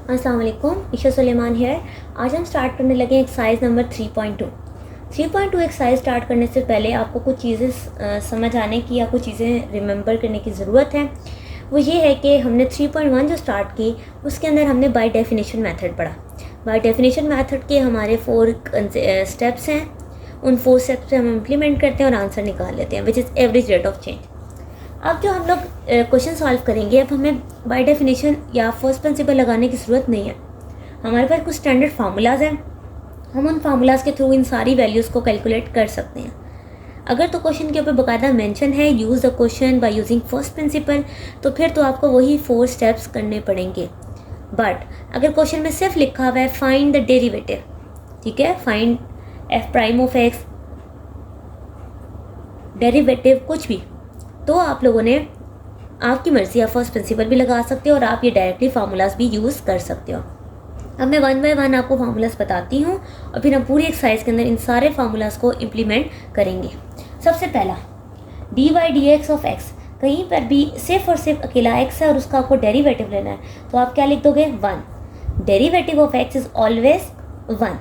अस्सलाम वालेकुम, ईशा सुलेमान है। आज हम स्टार्ट करने लगे एक्सरसाइज नंबर 3.2। 3.2 एक्सरसाइज स्टार्ट करने से पहले आपको कुछ चीज़ें समझ आने की या कुछ चीज़ें रिमेंबर करने की ज़रूरत है। वो ये है कि हमने 3.1 जो स्टार्ट की उसके अंदर हमने बाय डेफिनेशन मेथड पढ़ा। बाय डेफिनेशन मेथड के हमारे 4 स्टेप्स हैं। उन 4 स्टेप्स से हम इम्प्लीमेंट करते हैं और आंसर निकाल लेते हैं, which is average rate of change. अब जो हम लोग क्वेश्चन सॉल्व करेंगे, अब हमें बाय डेफिनेशन या फर्स्ट प्रिंसिपल लगाने की ज़रूरत नहीं है। हमारे पास कुछ स्टैंडर्ड फार्मूलाज हैं, हम उन फार्मूलाज के थ्रू इन सारी वैल्यूज़ को कैलकुलेट कर सकते हैं। अगर तो क्वेश्चन के ऊपर बाकायदा मेंशन है use the question by using first principle, तो फिर तो आपको वही 4 स्टेप्स करने पड़ेंगे। बट अगर क्वेश्चन में सिर्फ लिखा हुआ है फाइंड द डेरिवेटिव, ठीक है, find F prime of x, derivative कुछ भी, तो आप लोगों ने आपकी मर्ज़ी आप फर्स्ट प्रिंसिपल भी लगा सकते हो और आप ये डायरेक्टली फार्मूलाज भी यूज़ कर सकते हो। अब मैं 1 बाय 1 आपको फार्मूलाज बताती हूँ और फिर हम पूरी एक्सरसाइज के अंदर इन सारे फार्मूलाज को इम्प्लीमेंट करेंगे। सबसे पहला D by D x of x, कहीं पर भी सिर्फ और सिर्फ अकेला एक्स है और उसका आपको डेरिवेटिव लेना है, तो आप क्या लिख दोगे 1। Derivative of x is always 1।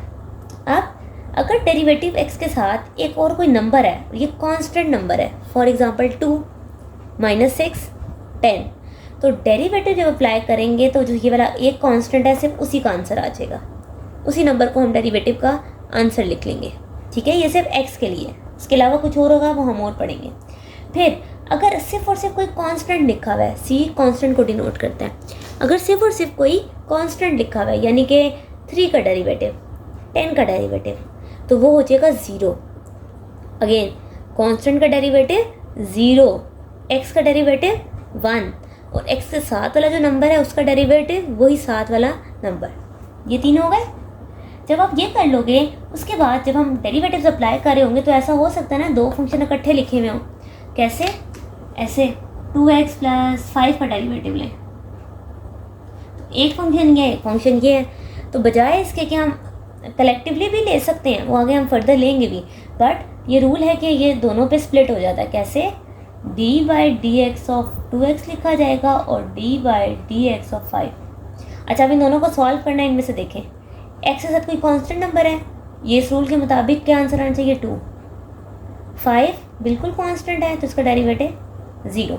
अब अगर डेरिवेटिव एक्स के साथ एक और कोई नंबर है, ये कांस्टेंट नंबर है, फॉर एग्जांपल 2, -6, 10, तो डेरिवेटिव जब अप्लाई करेंगे तो जो ये वाला एक कांस्टेंट है सिर्फ उसी का आंसर आ जाएगा, उसी नंबर को हम डेरिवेटिव का आंसर लिख लेंगे। ठीक है, ये सिर्फ एक्स के लिए, इसके अलावा कुछ और होगा वो हम और पढ़ेंगे। फिर अगर सिर्फ और सिर्फ कोई कांस्टेंट लिखा हुआ है, सी कांस्टेंट को डिनोट करता है, अगर सिर्फ और सिर्फ कोई कांस्टेंट लिखा हुआ है यानी कि 3 का डेरिवेटिव, 10 का डेरिवेटिव, तो वो हो जाएगा 0। अगेन कांस्टेंट का डेरिवेटिव 0, एक्स का डेरिवेटिव 1 और एक्स के साथ वाला जो नंबर है उसका डेरिवेटिव वही साथ वाला नंबर, ये 3 हो गए। जब आप ये कर लोगे उसके बाद जब हम डेरिवेटिव्स अप्लाई कर रहे होंगे तो ऐसा हो सकता है ना 2 फंक्शन इकट्ठे लिखे हुए हों। कैसे? ऐसे 2x + 5 का डेरिवेटिव लें, तो एक फंक्शन ये, एक फंक्शन ये है, तो बजाय इसके कि हम कलेक्टिवली भी ले सकते हैं, वो आगे हम फर्दर लेंगे भी, बट ये रूल है कि ये दोनों पे स्प्लिट हो जाता है। कैसे? d by D x of 2x लिखा जाएगा और d by D x of 5। अच्छा, अब इन दोनों को सॉल्व करना है। इनमें से देखें x के साथ कोई कांस्टेंट नंबर है, ये इस रूल के मुताबिक क्या आंसर आना चाहिए 2। 5 बिल्कुल कांस्टेंट है तो इसका डेरिवेटिव 0।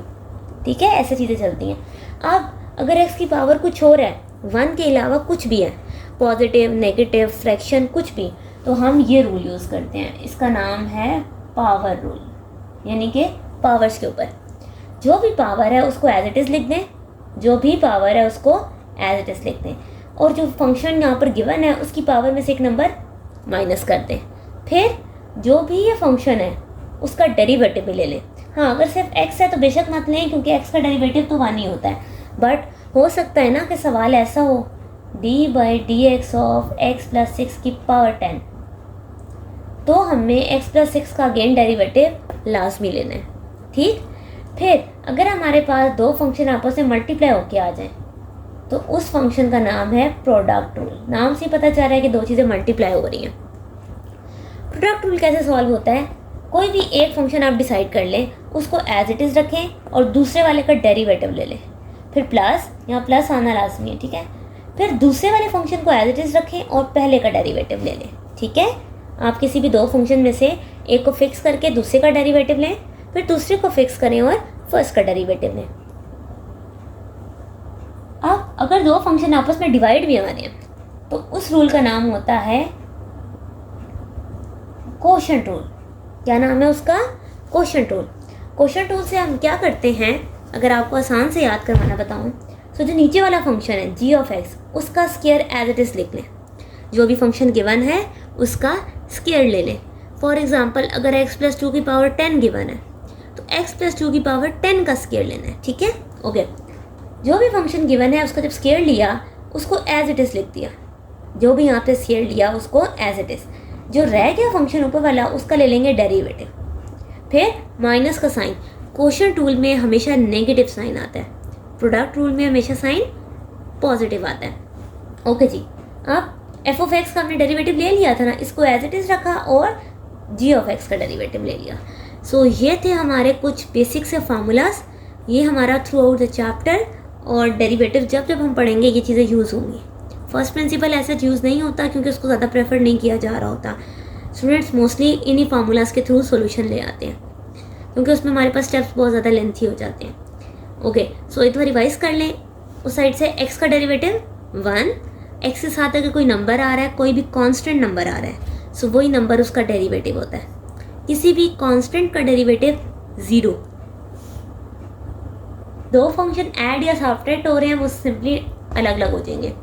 ठीक है, ऐसे चीज़ें चलती हैं। अब अगर x की पावर कुछ और है, 1 के अलावा कुछ भी है, पॉजिटिव, नेगेटिव, फ्रैक्शन, कुछ भी, तो हम ये रूल यूज़ करते हैं। इसका नाम है पावर रूल, यानी कि पावर्स के ऊपर जो भी पावर है उसको एज इट इज़ लिख दें, जो भी पावर है उसको एज इट इज़ लिख दें, और जो फंक्शन यहाँ पर गिवन है उसकी पावर में से एक नंबर माइनस कर दें। फिर जो भी ये फंक्शन है उसका डेरिवेटिव भी ले लें। हाँ, अगर सिर्फ x है तो बेशक मत लें क्योंकि x का डेरिवेटिव तो 1 ही होता है, बट हो सकता है ना कि सवाल ऐसा हो d by D x of x + 6 की पावर 10, तो हमें x + 6 का अगेन डेरिवेटिव लाजमी लेना है। ठीक, फिर अगर हमारे पास 2 फंक्शन आपस में मल्टीप्लाई होके आ जाएं तो उस फंक्शन का नाम है प्रोडक्ट रूल। नाम से पता चल रहा है कि 2 चीज़ें मल्टीप्लाई हो रही हैं। प्रोडक्ट रूल कैसे सॉल्व होता है? कोई भी एक फंक्शन आप डिसाइड कर लें, उसको एज इट इज़ रखें और दूसरे वाले का डेरिवेटिव ले लें, फिर प्लस, यहाँ प्लस आना लाजमी है। ठीक है, फिर दूसरे वाले फंक्शन को एज इट इज़ रखें और पहले का डेरिवेटिव ले लें। ठीक है, आप किसी भी 2 फंक्शन में से एक को फिक्स करके दूसरे का डेरिवेटिव लें, फिर दूसरे को फिक्स करें और फर्स्ट का डेरिवेटिव लें। अब अगर 2 फंक्शन आपस में डिवाइड भी हो रहे हैं तो उस रूल का नाम होता है कोशेंट रूल। क्या नाम है उसका? Quotient rule. कोशेंट रूल से हम क्या करते हैं, अगर आपको आसान से याद करवाना बताऊं, तो जो नीचे वाला फंक्शन है g ऑफ x, उसका स्क्वायर एज इट इज़ लिख लें। जो भी फंक्शन गिवन है उसका स्क्वायर ले लें। फॉर एग्जांपल अगर x + 2 की पावर 10 गिवन है तो x + 2 की पावर 10 का स्क्वायर लेना है। ठीक है, ओके। जो भी फंक्शन गिवन है उसका जब स्क्वायर लिया उसको एज इट इज़ लिख दिया, जो भी यहाँ पे स्क्वायर लिया उसको एज इट इज़, जो रह गया फंक्शन ऊपर वाला उसका ले लेंगे डेरिवेटिव। फिर माइनस का साइन, कोशेंट रूल में हमेशा नेगेटिव साइन आता है, प्रोडक्ट रूल में हमेशा साइन पॉजिटिव आता है। ओके जी, अब एफ ऑफ एक्स का हमने डेरिवेटिव ले लिया था ना, इसको एज इट इज़ रखा और जी ऑफ एक्स का डेरिवेटिव ले लिया। सो ये थे हमारे कुछ बेसिक से फार्मूलाज, ये हमारा थ्रू आउट द चैप्टर, और डेरिवेटिव जब जब हम पढ़ेंगे ये चीज़ें यूज़ होंगी। फर्स्ट प्रिंसिपल ऐसा यूज़ नहीं होता क्योंकि उसको ज़्यादा प्रेफर नहीं किया जा रहा होता। स्टूडेंट्स मोस्टली इन्हीं फार्मूलाज के थ्रू सॉल्यूशन ले आते हैं क्योंकि उसमें हमारे पास स्टेप्स बहुत ज़्यादा लेंथी हो जाते हैं। ओके, सो एक बार रिवाइज कर लें। उस साइड से x का डेरिवेटिव 1, x के साथ अगर कोई नंबर आ रहा है, कोई भी कांस्टेंट नंबर आ रहा है, सो वही नंबर उसका डेरिवेटिव होता है। किसी भी कांस्टेंट का डेरिवेटिव 0। दो फंक्शन ऐड या सब्ट्रैक्ट हो रहे हैं वो सिंपली अलग अलग हो जाएंगे।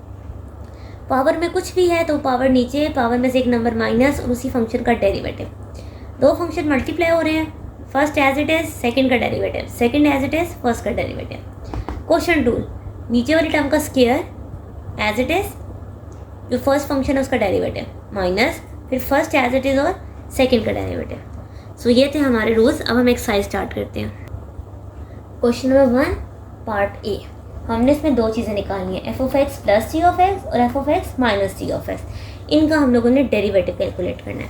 पावर में कुछ भी है तो पावर नीचे, पावर में से एक नंबर माइनस और उसी फंक्शन का डेरिवेटिव। दो फंक्शन मल्टीप्लाई हो रहे हैं, first as it is, second का derivative, second as it is, first का डेरिवेटिव। क्वोशिएंट रूल, नीचे वाली टर्म का स्क्वायर एज इट इज, जो फर्स्ट फंक्शन है उसका डेरिवेटिव, माइनस फिर फर्स्ट एज इट इज और सेकंड का डेरिवेटिव। सो ये थे हमारे रूल्स। अब हम एक्सरसाइज स्टार्ट करते हैं। Question number 1 part A. हमने इसमें दो चीज़ें निकालनी है, f(x) plus g of x और f(x) minus ji of x. इनका हम लोगों ने डेरिवेटिव कैलकुलेट करना है।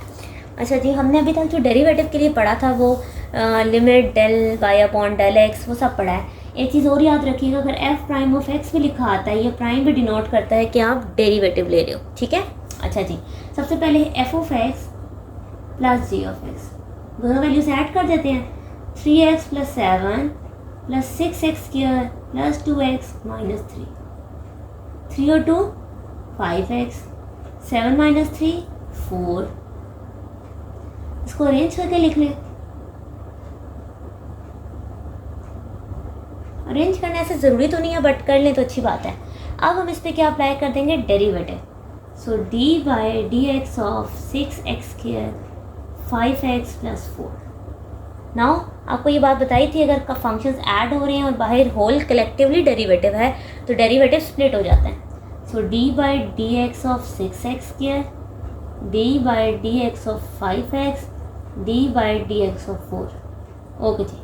अच्छा जी, हमने अभी तक जो डेरिवेटिव के लिए पढ़ा था वो limit del y upon del x वो सब पढ़ा है। एक चीज़ और याद रखिएगा, अगर f प्राइम ऑफ x भी लिखा आता है, ये प्राइम भी डिनोट करता है कि आप डेरिवेटिव ले रहे हो, ठीक है। अच्छा जी, सबसे पहले f(x) plus g of x, दोनों वैल्यूज ऐड कर देते हैं। 3x plus 7 plus 6x square plus 2x minus 3, 3 और 2 5x, 7 माइनस 3 4। इसको अरेंज करके लिख लें। अरेंज करने से ज़रूरी तो नहीं है बट कर लें तो अच्छी बात है। अब हम इस पर क्या अप्लाई कर देंगे, derivative. So D by D x of 6x square 5x plus 4। Now आपको ये बात बताई थी, अगर फंक्शंस ऐड हो रहे हैं और बाहर होल कलेक्टिवली डेरिवेटिव है तो डेरिवेटिव स्प्लिट हो जाता है। So D by D x of 6x square, D by D x of 5x, D by D x of 4। Okay जी,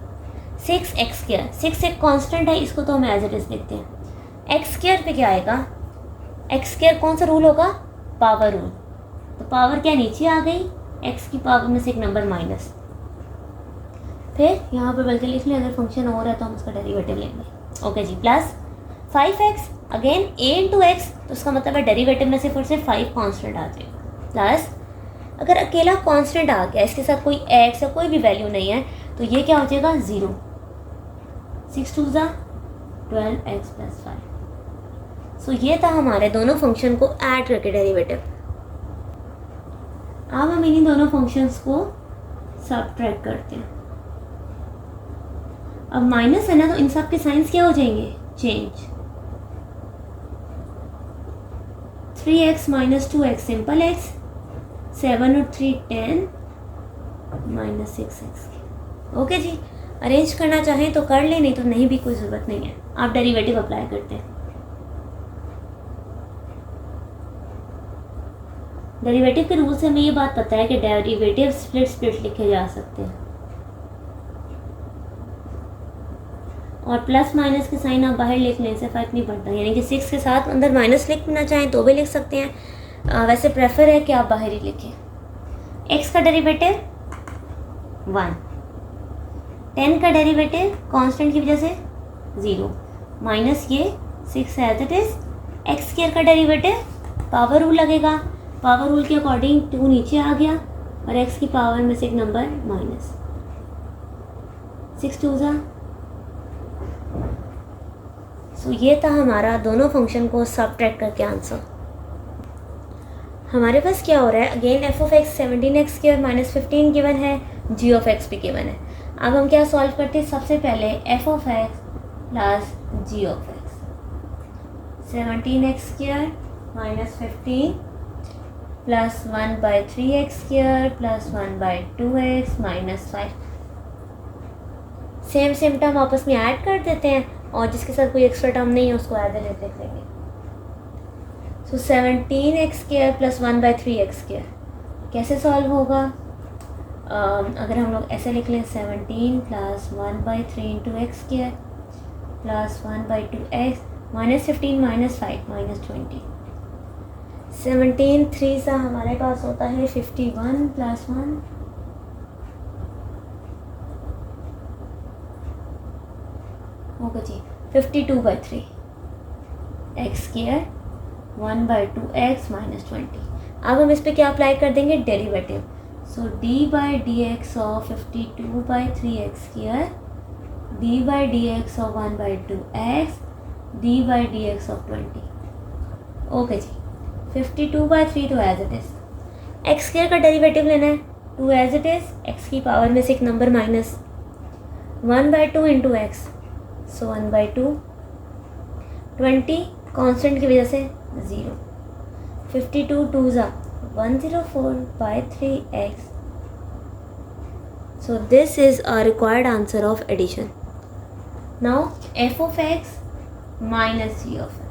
6x स्क्वायर, 6 एक कांस्टेंट है, इसको तो हम एज इट इज लिखते हैं। x स्क्वायर पे क्या आएगा, x स्क्वायर कौन सा रूल होगा, पावर रूल। तो पावर क्या नीचे आ गई, x की पावर में से एक नंबर माइनस, फिर यहाँ पर बल्कि लिख लें अगर फंक्शन हो रहा है तो हम उसका डेरिवेटिव लेंगे। ओके जी, plus 5x, again a into x, तो उसका मतलब है डेरिवेटिव में से फिर से 5 कांस्टेंट आ जाएगा। प्लस अगर अकेला कांस्टेंट आ गया, इसके साथ कोई x या कोई भी वैल्यू नहीं है, तो ये क्या हो जाएगा 0। 6 2 12x प्लस 5। सो ये था हमारे दोनों फंक्शन को ऐड करके डेरिवेटिव। अब हम इन्हीं दोनों फंक्शंस को सबट्रैक्ट करते हैं। अब माइनस है ना, तो इन सब के साइंस क्या हो जाएंगे, change. 3x minus 2x simple x, 7 और 3 10 माइनस 6x। ओके जी, अरेंज करना चाहें तो कर लें, नहीं तो नहीं भी कोई ज़रूरत नहीं है। आप डेरिवेटिव अप्लाई करते हैं। डेरिवेटिव के रूल से हमें ये बात पता है कि डेरिवेटिव स्प्लिट स्प्लिट लिखे जा सकते हैं और प्लस माइनस के साइन आप बाहर लिख लें, इससे फ़र्क नहीं पड़ता। यानी कि 6 के साथ अंदर माइनस लिखना चाहें तो भी लिख सकते हैं, वैसे प्रेफर है कि आप बाहर ही लिखें। x का डेरिवेटिव 1, 10 का डेरिवेटिव कांस्टेंट की वजह से 0, माइनस ये 6 as it is. x square का डेरिवेटिव पावर रूल लगेगा, पावर रूल के अकॉर्डिंग 2 नीचे आ गया और x की पावर में से एक नंबर माइनस, 6 2 सो ये था हमारा दोनों फंक्शन को सबट्रैक्ट करके आंसर। हमारे पास क्या हो रहा है, again f(x) 17x square minus 15 given है, g(x) भी गिवन है। अब हम क्या सॉल्व करते हैं, सबसे पहले f(x) plus g(x), 17x square minus 15 plus 1/3x square plus 1/2x minus 5। Same term आपस में ऐड कर देते हैं और जिसके साथ कोई एक्स्ट्रा टर्म नहीं है उसको एज इट इज लिख लेंगे। सो 17x square plus 1/3x square कैसे सॉल्व होगा, अगर हम लोग ऐसे लिख लें 17 plus 1/3 into x square plus 1/2x minus 15 minus 5 minus 20। 17 3 सा हमारे पास होता है 51 प्लस 1 होगा जी 52/3 एक्स स्क्वायर 1/2x माइनस 20। अब हम इस पर क्या अप्लाई कर देंगे, derivative. So d/dx of 52/3x², d/dx of 1/2x, d/dx of 20। Okay जी, 52/3 तो एज इट इज़। x² का डेरिवेटिव लेना है, 2 एज इट इज़, x की पावर में से एक नंबर माइनस 1/2 इंटू एक्स, सो 1/2, 20 कॉन्स्टेंट की वजह से 0, 52 2 ज़ा 104/3x। So this is a required answer of addition. Now f of x minus g of x,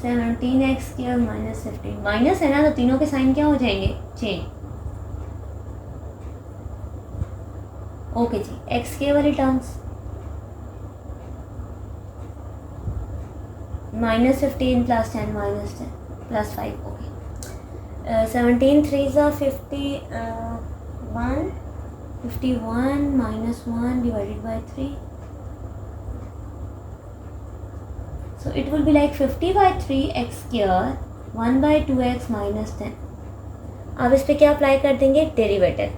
17x² minus 15, minus है ना तो तीनों के साइन क्या हो जाएंगे, चेंज। ओके जी, एक्स के वाली टर्म्स -15 + 10 -10 + 5, ओके। 17 3 ज़ा 51, 51 -1 divided by 3, so it will be like 50/3x², 1/2x minus 10। अब इस पे क्या अप्लाई कर देंगे, derivative.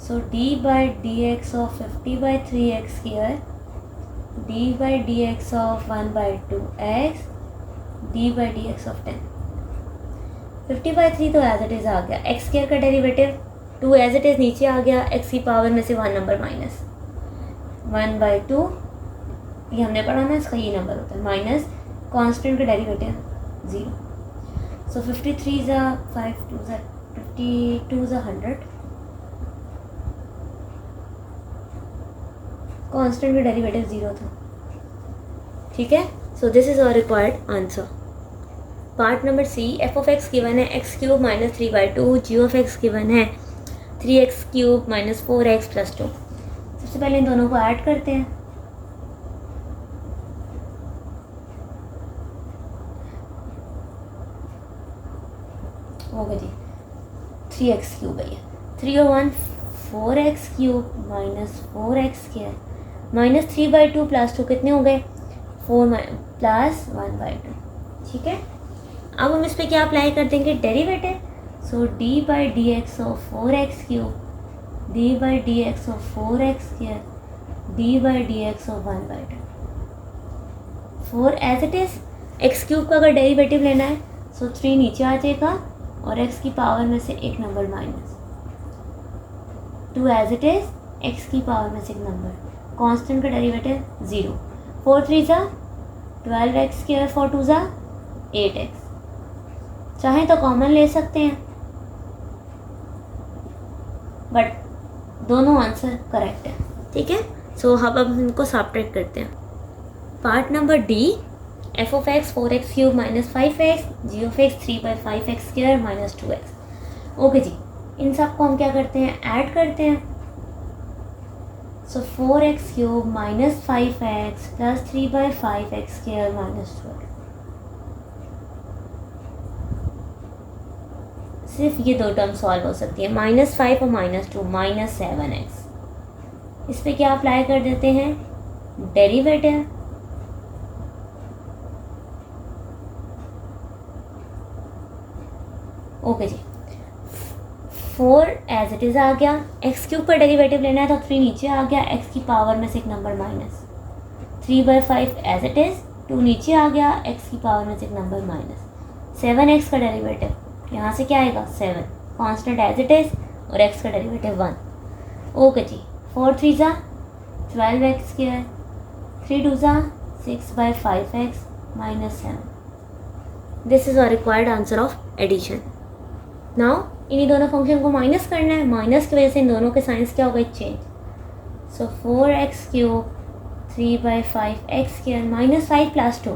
So d/dx of 50/3x², d/dx of 1/2x, d/dx of 10। 50/3 तो एज इट इज़ आ गया, x² का डेरिवेटिव 2 एज इट इज़ नीचे आ गया, x की पावर में से 1 नंबर माइनस 1/2, ये हमने पढ़ा ना, इसका ये नंबर होता है, माइनस कांस्टेंट का डेरिवेटिव 0। सो 53 ज़ा 5 2 ज़ा 52 ज़ा 100, कांस्टेंट का डेरिवेटिव 0 था, ठीक है। So this is our required answer. Part number C, f of x given है x³ - 3/2, ji of x given है 3x³ - 4x + 2। सबसे पहले इन दोनों को ऐड करते हैं। होगा जी 3x³ है, 3 और 1 4x³ - 4x² -3/2 + 2 कितने हो गए, 4 + 1/2, ठीक है। अब हम इस पे क्या अप्लाई कर देंगे, derivative. So d/dx of 4x³, d/dx of 4x², d/dx of 1/2, 4 as it is. x³ का अगर डेरिवेटिव लेना है सो 3 नीचे आ जाएगा और x की पावर में से एक number minus 2 as it is, x की पावर में से एक नंबर, कांस्टेंट का डेरिवेटिव 0। 4 3 ज़ा 12x², 4 2 ज़ा 8x, चाहें तो कॉमन ले सकते हैं, बट दोनों आंसर करेक्ट है, ठीक है। सो अब हम इनको सब्ट्रैक्ट करते हैं। Part number D, F of X 4x³ - 5x, G of X 3/5x² - 2x। Okay जी, इन सब को हम क्या करते हैं, ऐड करते हैं। सो 4x³ - 5x + 3/5x² - 2x। सिर्फ ये दो टर्म सॉल्व हो सकती है, -5 और -2, -7x। इस पे क्या अप्लाई कर देते हैं, डेरिवेटिव। ओके जी, 4 एज इट इज़ आ गया, x³ का डेरिवेटिव लेना है तो 3 नीचे आ गया, x की पावर में से एक number minus 3/5 as it is, 2 नीचे आ गया, x की पावर में से एक नंबर माइनस 7x का डेरिवेटिव, यहाँ से क्या आएगा 7, कांस्टेंट एज इट इज़, और x का डेरिवेटिव 1। ओके जी, 4 3 ज़ा 12x², 3 2 ज़ा 6/5x - 7। This is our required answer of addition. Now इन्हीं दोनों फंक्शन को माइनस करना है, माइनस की वजह से इन दोनों के साइंस क्या हो गए, change. So 4x³ 3/5x² -5 + 2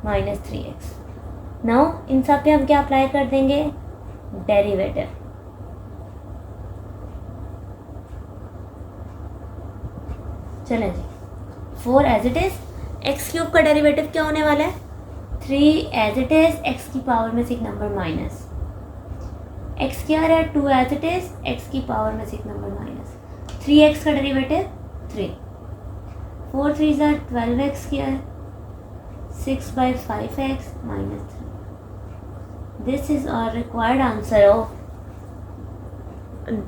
-3x। Now in सब पे हम क्या अप्लाई कर देंगे, डेरिवेटिव। चलें जी, 4 एज इट इज़, x³ का डेरिवेटिव क्या होने वाला है, 3 एज इट इज़, x की पावर में से एक नंबर माइनस, x क्या है 2 एज इट इज़, x की पावर में से एक नंबर माइनस 3x का डेरिवेटिव 3, 4 3 ज़ा 12x² 6/5x - 3। This is our required answer of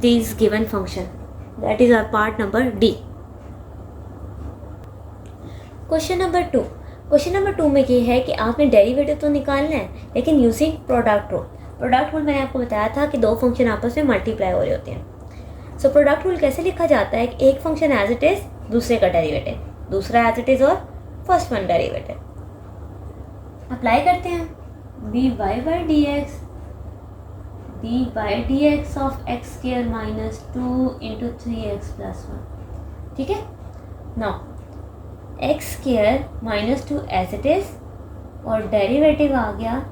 this given function, that is our part number D. Question number 2। Question number 2 में ये है कि आपने डेरिवेटिव तो निकालना है, लेकिन using product rule. Product rule मैंने आपको बताया था कि दो फंक्शन आपस में मल्टीप्लाई हो रहे होते हैं। सो प्रोडक्ट रूल कैसे लिखा जाता है कि एक फंक्शन एज इट इज दूसरे का डेरिवेटिव, दूसरा एज इट इज और फर्स्ट वन डेरिवेटिव। अप्लाई करते हैं। D Y by D x of x square minus 2 into 3x plus 1। ठीक है। Now x square minus 2 as it is और derivative आ गया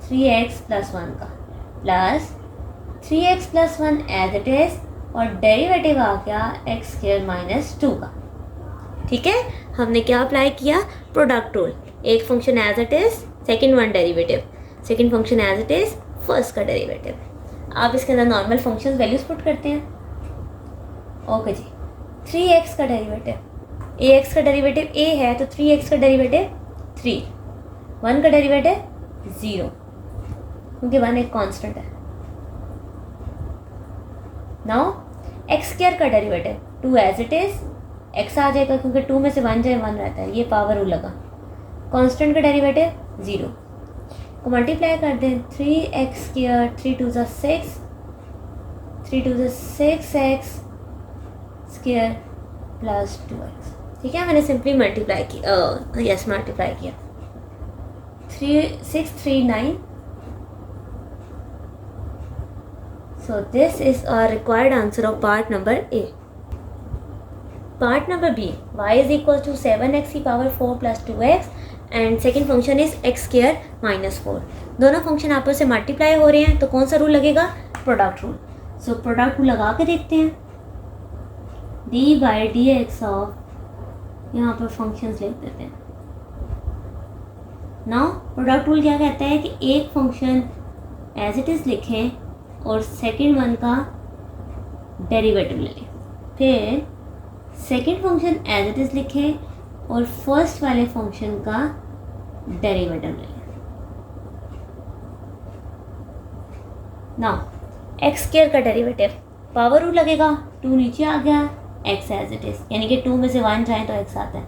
3x प्लस 1 का, plus 3x plus 1 as it is और derivative आ गया एक्स स्क्वायर माइनस 2 का। ठीक है। हमने क्या अप्लाई किया? Product rule. एक function as it is, second one derivative, second function as it is, first का डेरिवेटिव। आप इसके अंदर नॉर्मल फंक्शन वैल्यूज पुट करते हैं। ओके जी। 3x का डेरिवेटिव, ax का डेरिवेटिव a है तो 3x का डेरिवेटिव 3, 1 का डेरिवेटिव 0, क्योंकि 1 एक कांस्टेंट है। नाउ एक्स स्क्वायर का derivative 2 as it is, x आ जाएगा क्योंकि 2 में से 1 जाए 1 रहता है, ये पावर रूल लगा। कांस्टेंट का डेरिवेटिव 0 को मल्टीप्लाई कर दें, 3x स्क्वायर 3 2 ज़ा 6, 3 2 ज़ा 6x स्क्वायर प्लस 2x। ठीक है। मैंने सिंपली मल्टीप्लाई किया, यस मल्टीप्लाई किया। 6 3 9। So this is our required answer of part number A. Part number B, y is equal to 7x की power 4 plus 2x and second function is x square minus 4। दोनों function आपस से multiply हो रहे हैं तो कौन सा रूल लगेगा? Product rule. So product rule लगा के देखते हैं। D by D x of, यहाँ पर फंक्शंस लिख देते हैं। नाउ प्रोडक्ट रूल क्या कहता है कि एक फंक्शन एज इट इज़ लिखें और सेकंड वन का डेरिवेटिव ले लें, फिर second function as it is लिखें और फर्स्ट वाले फंक्शन का डेरिवेटिव ले लें। नाउ एक्स स्क्वायर का डेरिवेटिव, पावर रूल लगेगा, 2 नीचे आ गया, एक्स एज इट इज़, यानी कि 2 में से 1 जाए तो एक्स आता है।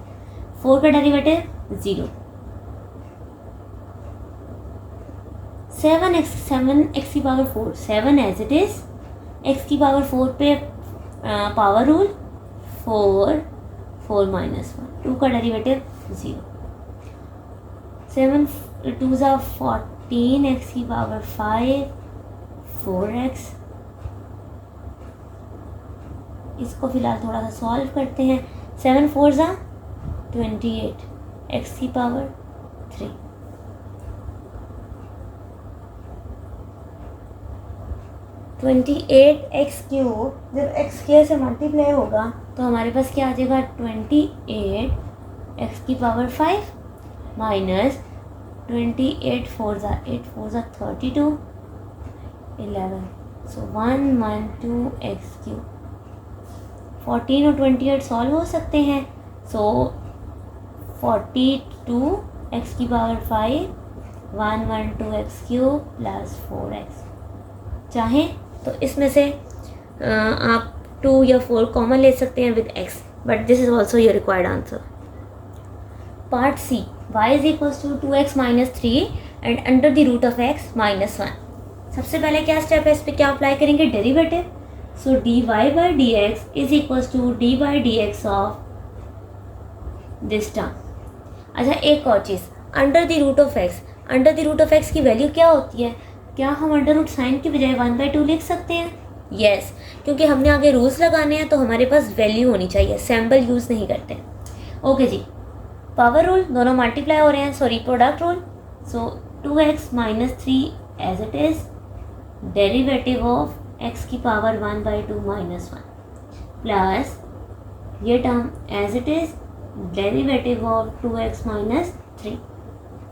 4 का डेरिवेटिव 0, 7x की power 4, 7 as it is, x की पावर 4 पे पावर रूल 4, 4 माइनस 1, 2 का डेरिवेटिव 0, 7 2 ज़ा 14, x की पावर 5, 4x। इसको फिलहाल थोड़ा सा सॉल्व करते हैं। 7 4 ज़ा 28, x की पावर 3, 28x क्यूब जब x स्क्वायर से मल्टीप्लाई होगा तो हमारे पास क्या आ जाएगा? 28x की पावर 5 माइनस 28 4 ज़ा 8, 4 ज़ा 32, 11, सो 112x क्यूब। 14 और 28 सॉल्व हो सकते हैं, सो 42x की power 5, 112x cube plus 4x। चाहें तो इसमें से आप 2 या 4 कॉमन ले सकते हैं with x, but this is also your required answer. Part C, y is equals to 2x minus 3 and under the root of x minus 1। सबसे पहले क्या स्टेप है, इस पर क्या अप्लाई करेंगे? Derivative. So D Y by D X is equals to D by D x of this term. अच्छा, एक और चीज़, under the root of x, under the root of x की वैल्यू क्या होती है? क्या हम अंडर रूट साइन की बजाय 1/2 लिख सकते हैं? यस, क्योंकि हमने आगे रूल्स लगाने हैं तो हमारे पास वैल्यू होनी चाहिए, सैम्पल यूज़ नहीं करते। ओके जी। पावर रूल, दोनों मल्टीप्लाई हो रहे हैं, sorry product rule. So 2x minus 3 as it is, derivative of x की पावर 1/2 माइनस 1 प्लस ये term as it is, derivative of 2x minus 3।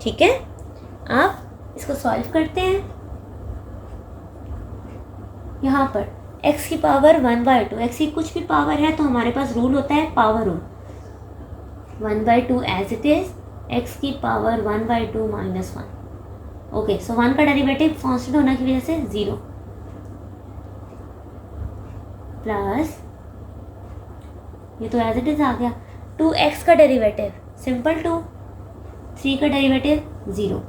ठीक है। आप इसको सॉल्व करते हैं। यहाँ पर x की पावर 1/2, x की कुछ भी पावर है तो हमारे पास रूल होता है power rule. 1/2 as it is, x की पावर 1/2 माइनस 1 ओके, सो 1 का डेरिवेटिव कांस्टेंट होने की वजह से 0 प्लस ये तो एज इट इज आ गया 2x का डेरिवेटिव सिंपल 2, 3 का डेरिवेटिव 0,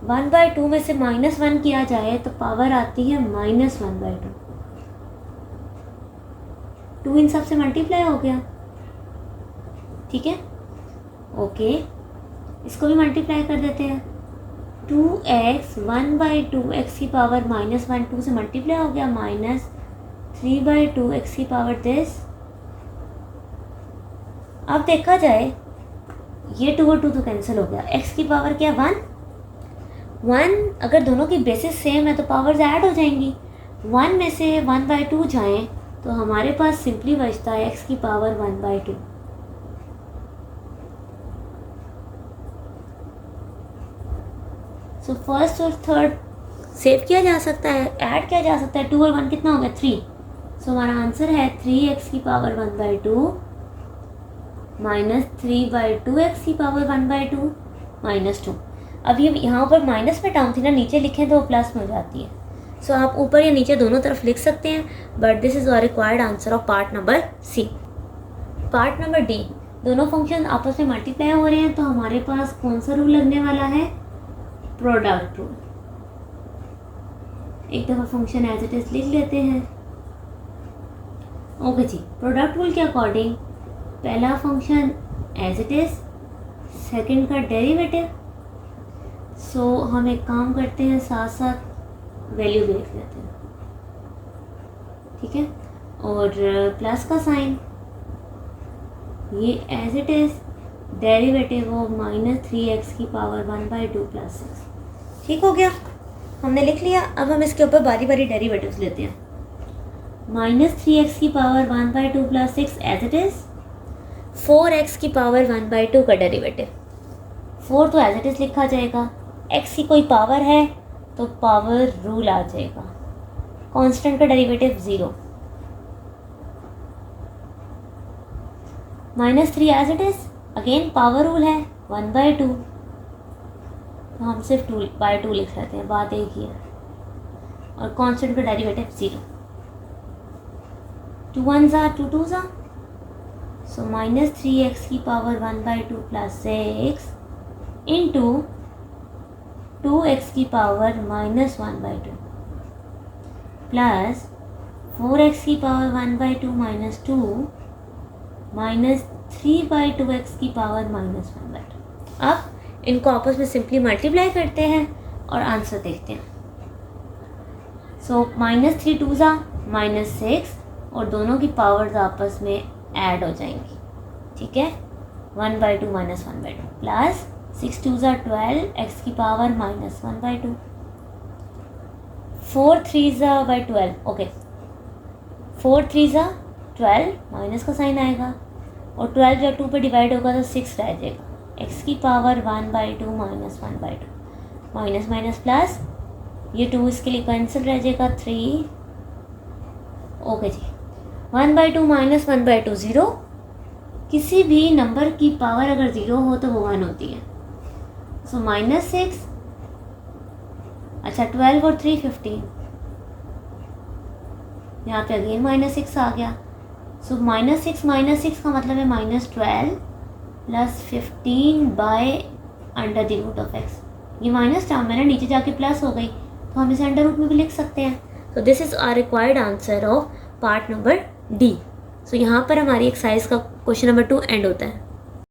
1/2 में से -1 किया जाए तो पावर आती है -1/2, 2 इन सब से मल्टीप्लाई हो गया, ठीक है। ओके, इसको भी मल्टीप्लाई कर देते हैं, 2x 1/2 x की पावर -1 2 से मल्टीप्लाई हो गया -3/2 x की पावर दिस। अब देखा जाए ये 2 और 2 तो कैंसिल हो गया, x की पावर क्या 1 अगर दोनों की बेसिस सेम है तो पावर्स ऐड हो जाएंगी, 1 में से 1/2 जाएं तो हमारे पास सिंपली बचता है x की पावर 1/2। सो फर्स्ट और थर्ड सेव किया जा सकता है, ऐड किया जा सकता है, 2 और 1 कितना हो गया 3। सो हमारा आंसर है 3x की पावर 1/2 -3/2 x की पावर 1/2 -2। अब ये यहाँ पर माइनस में टर्म थी ना, नीचे लिखें तो प्लस में हो जाती है। सो आप ऊपर या नीचे दोनों तरफ लिख सकते हैं, but this is our required answer of part number C. Part number D, दोनों फंक्शन आपस में मल्टीप्लाई हो रहे हैं तो हमारे पास कौन सा रूल लगने वाला है, प्रोडक्ट रूल। एक दफ़ा फंक्शन एज इट इज लिख लेते हैं। ओके जी, प्रोडक्ट रूल के अकॉर्डिंग पहला function as it is, second का डेरिवेटिव। सो हम एक काम करते हैं, साथ साथ वैल्यू भी लिख लेते हैं, ठीक है। और प्लस का साइन, ये as it is derivative of -3x की पावर 1/2 + 6, ठीक हो गया, हमने लिख लिया। अब हम इसके ऊपर बारी बारी डेरिवेटिव्स लेते हैं। -3x की power 1/2 + 6 as it is, 4x की पावर 1/2 का डेरिवेटिव, 4 तो एज इट इज लिखा जाएगा, x की कोई पावर है तो पावर रूल आ जाएगा, कांस्टेंट का derivative 0, -3 as it is, again power rule है 1/2, तो हम सिर्फ 2/2 लिख लेते हैं, बात एक ही है, और कांस्टेंट का derivative 0, 2 1s are 2 2s are, so -3x की पावर 1/2 + 6 इंटू 2x की पावर -1/2 प्लस 4x की पावर 1/2 - 2 -3/2x की पावर -1/2। अब इनको आपस में सिंपली मल्टीप्लाई करते हैं और आंसर देखते हैं। सो -3 2s are -6 और दोनों की पावर्स आपस में ऐड हो जाएंगी, ठीक है, 1/2 - 1/2 प्लस 6 2s are 12 x की power -1/2, 4 3s are 12, okay 4 3s are 12, minus का साइन आएगा और 12 जब 2 पे डिवाइड होगा तो 6 रह जाएगा, x की पावर 1/2 - 1/2, माइनस माइनस प्लस, ये 2 इसके लिए कैंसिल रह जाएगा 3, ओके जी, 1/2 - 1/2 0, किसी भी नंबर की पावर अगर 0 हो तो वो 1 होती है। सो -6, अच्छा 12 और 3 15, यहाँ पे अगेन -6 आ गया। सो -6 का मतलब है -12 + 15 / √(x), ये माइनस टर्म है ना, नीचे जाके प्लस हो गई तो हम इसे अंडर रूट में भी लिख सकते हैं। So this is our required answer of part number D. सो यहाँ पर हमारी एक्सरसाइज का क्वेश्चन नंबर 2 एंड होता है।